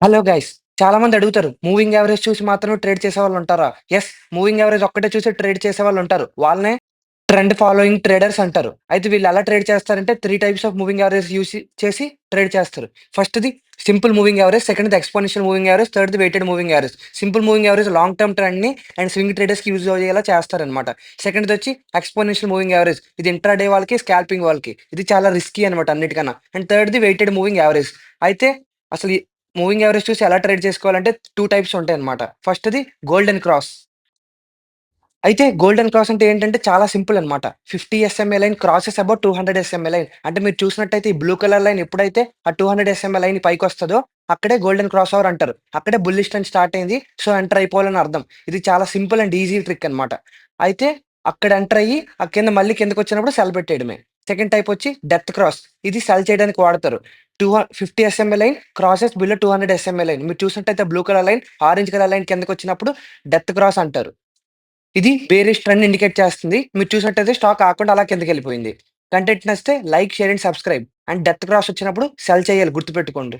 Hello guys. చాలా మంది అడుగుతారు. మూవింగ్ యావరేజ్ చూసి మాత్రమే ట్రేడ్ చేసేవాళ్ళుంటారా? యెస్. మూవింగ్ యావరేజ్ ఒక్కటే చూసి ట్రేడ్ చేసేవాళ్ళుంటారు. వాళ్ళనే ట్రెండ్ ఫాలోయింగ్ ట్రేడర్స్ అంటారు. అయితే వీళ్ళు ఎలా ట్రేడ్ చేస్తారంటే 3 టైప్స్ ఆఫ్ మూవింగ్ యావరేజ్ చేసి ట్రేడ్ చేస్తారు. ఫస్ట్‌ది సింపుల్ మూవింగ్ యావరేజ్, సెకండ్‌ది ఎక్స్‌పోనెన్షియల్ మూవింగ్ యావరేజ్, థర్డ్‌ది weighted moving average. Simple moving average long term ట్రెండ్‌ని అండ్ స్వింగ్ ట్రేడర్స్‌కి యూజ్ అయ్యేలా చేస్తారనమాట. సెకండ్‌దొచ్చి ఎక్స్‌పోనెన్షియల్ మూవింగ్ యావరేజ్. ఇది ఇంట్రాడే వాళ్ళకి, స్కాల్పింగ్ వాళ్ళకి. ఇది చాలా రిస్కీ అనమాట అన్నిటికన్నా. అండ్ థర్డ్‌ది వెయిటెడ్ మూవింగ్ యావరేజ్. అయితే అసలు ఈ మూవింగ్ యావరేజ్ చూసి ఎలా ట్రేడ్ చేసుకోవాలంటే 2 టైప్స్ ఉంటాయన్నమాట. ఫస్ట్‌ది గోల్డెన్ క్రాస్. అయితే గోల్డెన్ క్రాస్ అంటే ఏంటంటే చాలా సింపుల్ అనమాట. 50 SMA line crosses about 200 SMA line. అంటే మీరు చూసినట్టయితే ఈ బ్లూ కలర్ లైన్ ఎప్పుడైతే ఆ 200 ఎస్ఎంఏ లైన్ పైకొస్తదో అక్కడే గోల్డెన్ క్రాస్ ఓవర్ అంటారు. అక్కడే బుల్లిష్ ట్రెండ్ స్టార్ట్ అయింది. సో, ఎంటర్ అయిపోవాలని అర్థం. ఇది చాలా సింపుల్ అండ్ ఈజీ ట్రిక్ అనమాట. అయితే అక్కడ ఎంటర్ అయ్యి ఆ కింద మళ్ళీ కిందకొచ్చినప్పుడు సెల్ పెట్టేయడమే. సెకండ్ టైప్ వచ్చి డెప్త్ క్రాస్. ఇది సెల్ చేయడానికి వాడతారు. 50 SMA line crosses below 200 SMA line. మీరు చూసినట్టయితే blue colour line, orange colour line కిందకొచ్చినప్పుడు డెప్త్ క్రాస్ అంటారు. ఇది బేరిష్ ట్రెండ్‌ని ఇండికేట్ చేస్తుంది. మీరు చూసినట్టయితే స్టాక్ ఆగకుండా అలా కిందకెళ్ళిపోయింది. కంటెంట్ నచ్చితే like, share and subscribe. And depth cross వచ్చినప్పుడు సెల్ చేయాలి గుర్తుపెట్టుకోండి.